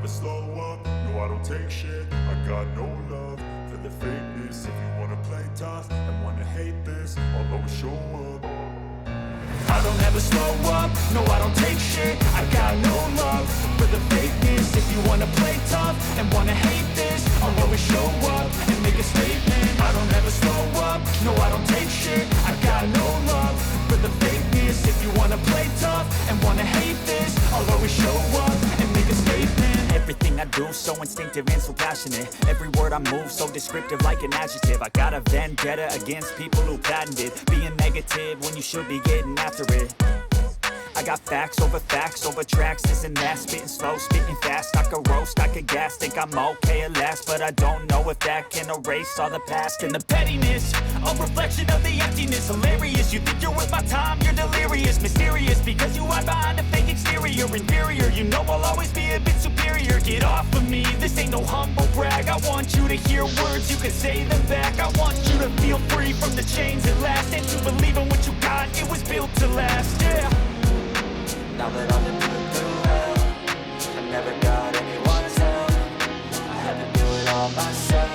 slow up, no I don't take shit. I got no love for the fakeness. If you wanna play tough and wanna hate this, I'll always show up. I don't ever slow up, no I don't take shit. I got no love for the fakeness. If you wanna play tough and wanna hate this, I'll always show up and make a statement. I don't ever slow up, no I don't take shit. I got no love for the fakeness. If you wanna play tough and wanna hate this, I'll always show up and make a statement. Everything I do so instinctive and so passionate. Every word I move so descriptive like an adjective. I got a vendetta against people who patented being negative when you should be getting after it. I got facts over tracks, this and that. Spitting slow, spitting fast. I could roast, I could gas. Think I'm okay at last, but I don't know if that can erase all the past. And the pettiness, a reflection of the emptiness. Hilarious, you think you're worth my time, you're delirious. Mysterious, because you hide behind a fake exterior. Inferior, you know I'll always be a bit superior. Get off of me, this ain't no humble brag. I want you to hear words, you can say them back. I want you to feel free from the chains at last, and to believe in what you got, it was built to last, yeah. Now that I've been through hell, I never got anyone's help. I had to do it all myself.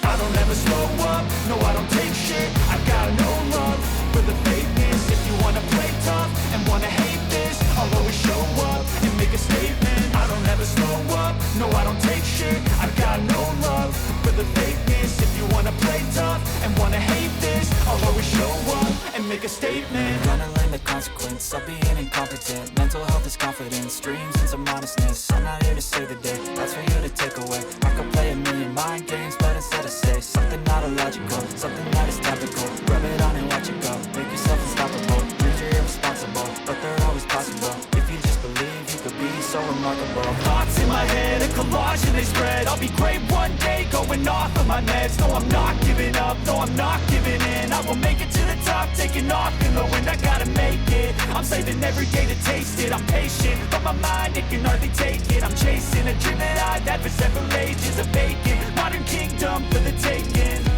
I don't ever slow up, no I don't take shit. I got no love for the fakeness. If you wanna play tough and wanna hate this, I'll always show up and make a statement. I don't ever slow up, no I don't take shit. I got no love for the fakeness. If you wanna play tough and wanna hate this, I'll always show up and make a statement. Gonna learn the consequence of being incompetent. Mental health is confidence, dreams and some honestness. I'm not here to save the day, that's for you to take away. I could play a million mind games, but instead I say something not illogical, something that is topical. Rub it on and watch it go, make yourself unstoppable. Dreams are irresponsible, but they're always possible. If you just believe, you could be so remarkable. Thoughts in my head, a collage and they spread. I'll be great one day, going off of my meds. No, I'm not giving up, no, I'm not giving in. I will make it to the top, taking off in the wind. I gotta make it, I'm saving every day to taste it. I'm patient, but my mind, it can hardly take it. I'm chasing a dream that I've had for several ages. A vacant, modern kingdom for the taking.